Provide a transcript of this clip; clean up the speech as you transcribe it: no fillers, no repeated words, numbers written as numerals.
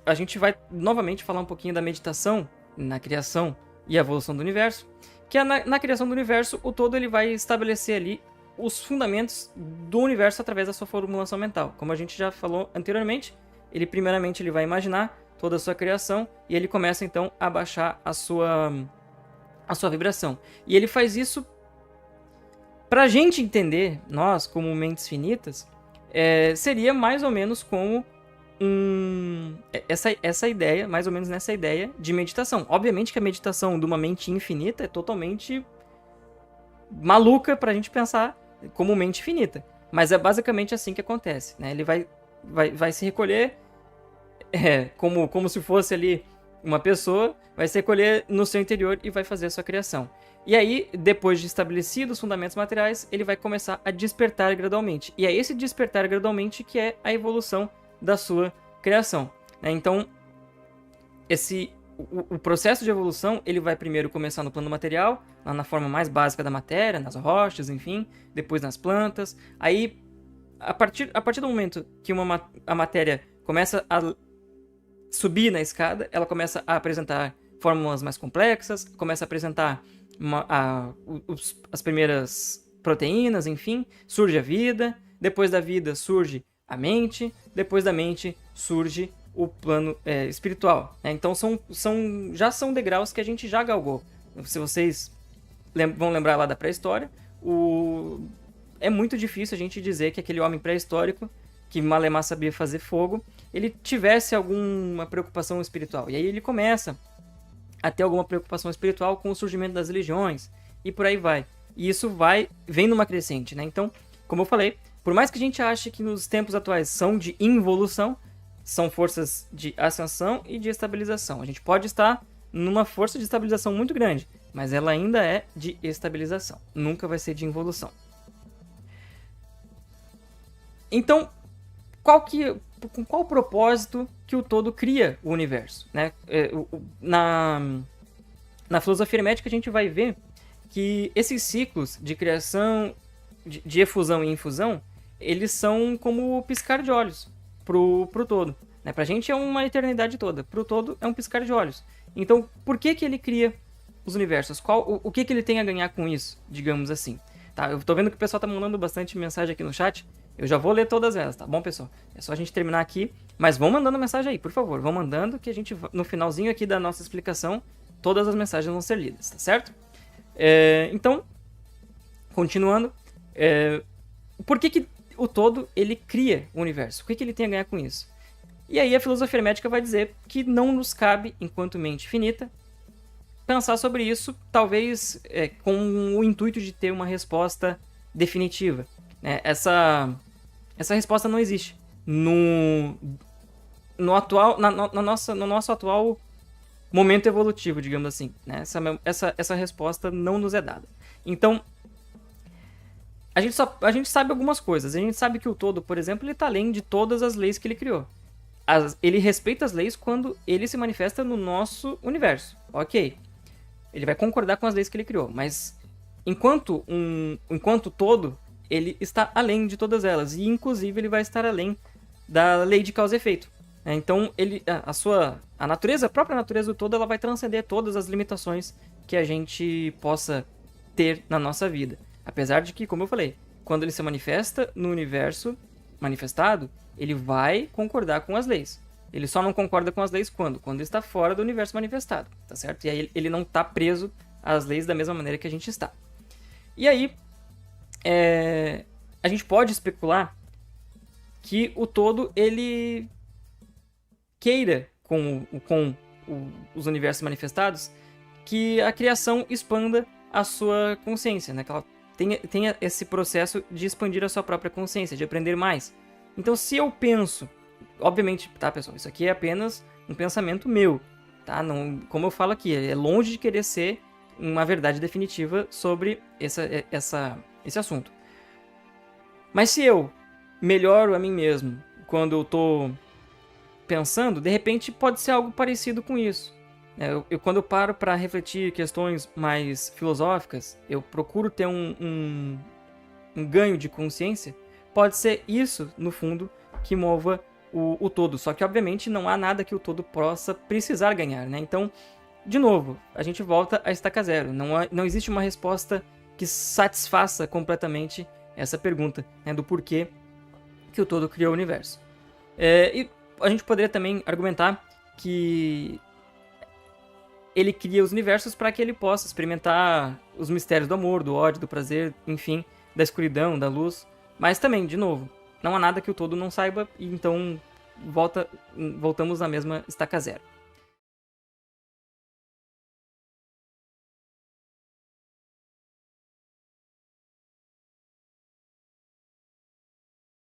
a gente vai novamente falar um pouquinho da meditação na criação e evolução do universo, que é na criação do universo, o todo ele vai estabelecer ali os fundamentos do universo através da sua formulação mental. Como a gente já falou anteriormente, ele primeiramente ele vai imaginar toda a sua criação e ele começa então a baixar a sua vibração. E ele faz isso para a gente entender, nós como mentes finitas, seria mais ou menos como essa ideia, mais ou menos nessa ideia de meditação. Obviamente que a meditação de uma mente infinita é totalmente maluca pra gente pensar como mente finita. Mas é basicamente assim que acontece, né? Ele vai se recolher como se fosse ali uma pessoa, vai se recolher no seu interior e vai fazer a sua criação. E aí, depois de estabelecidos os fundamentos materiais, ele vai começar a despertar gradualmente. E é esse despertar gradualmente que é a evolução da sua criação, né? Então, o processo de evolução, ele vai primeiro começar no plano material, lá na forma mais básica da matéria, nas rochas, enfim, depois nas plantas. Aí, a partir do momento que a matéria começa a subir na escada, ela começa a apresentar fórmulas mais complexas, começa a apresentar as primeiras proteínas, enfim, surge a vida, depois da vida surge a mente, depois da mente surge o plano espiritual, né? Então já são degraus que a gente já galgou. Se vocês vão lembrar lá da pré-história, é muito difícil a gente dizer que aquele homem pré-histórico, que Malemar sabia fazer fogo, ele tivesse alguma preocupação espiritual. E aí ele começa a ter alguma preocupação espiritual com o surgimento das religiões, e por aí vai. E isso vem numa crescente, né? Então, como eu falei, por mais que a gente ache que nos tempos atuais são de involução, são forças de ascensão e de estabilização. A gente pode estar numa força de estabilização muito grande, mas ela ainda é de estabilização. Nunca vai ser de involução. Então, com qual propósito que o todo cria o universo, né? Na filosofia hermética a gente vai ver que esses ciclos de criação, de efusão e infusão, eles são como piscar de olhos pro todo, né? Pra gente é uma eternidade toda, pro todo é um piscar de olhos. Então, por que ele cria os universos? O que ele tem a ganhar com isso, digamos assim? Tá, eu tô vendo que o pessoal tá mandando bastante mensagem aqui no chat. Eu já vou ler todas elas, tá bom, pessoal? É só a gente terminar aqui, mas vão mandando mensagem aí, por favor. Vão mandando que a gente, no finalzinho aqui da nossa explicação, todas as mensagens vão ser lidas, tá certo? Então, continuando, por que o todo ele cria o universo? O que ele tem a ganhar com isso? E aí a filosofia hermética vai dizer que não nos cabe, enquanto mente finita, pensar sobre isso, talvez com o intuito de ter uma resposta definitiva. Essa resposta não existe no nosso atual momento evolutivo, digamos assim, né? Essa resposta não nos é dada. Então, a gente sabe algumas coisas. A gente sabe que o todo, por exemplo, ele está além de todas as leis que ele criou. Ele respeita as leis quando ele se manifesta no nosso universo. Ok. Ele vai concordar com as leis que ele criou. Mas enquanto todo, ele está além de todas elas. E, inclusive, ele vai estar além da lei de causa e efeito. Então, a própria natureza do todo, ela vai transcender todas as limitações que a gente possa ter na nossa vida. Apesar de que, como eu falei, quando ele se manifesta no universo manifestado, ele vai concordar com as leis. Ele só não concorda com as leis quando? Quando está fora do universo manifestado, tá certo? E aí ele não está preso às leis da mesma maneira que a gente está. E aí, a gente pode especular que o todo, ele queira, com os universos manifestados, que a criação expanda a sua consciência, né? Que ela tenha esse processo de expandir a sua própria consciência, de aprender mais. Então, se eu penso, obviamente, tá, pessoal, isso aqui é apenas um pensamento meu, tá? Não, como eu falo aqui, é longe de querer ser uma verdade definitiva sobre esse assunto. Mas se eu melhoro a mim mesmo quando eu tô pensando, de repente pode ser algo parecido com isso. Quando eu paro para refletir questões mais filosóficas, eu procuro ter um ganho de consciência. Pode ser isso, no fundo, que mova o todo. Só que, obviamente, não há nada que o todo possa precisar ganhar, né? Então, de novo, a gente volta a estaca zero. Não existe uma resposta que satisfaça completamente essa pergunta, né, do porquê que o todo criou o universo. E a gente poderia também argumentar que ele cria os universos para que ele possa experimentar os mistérios do amor, do ódio, do prazer, enfim, da escuridão, da luz. Mas também, de novo, não há nada que o todo não saiba, e então voltamos na mesma estaca zero.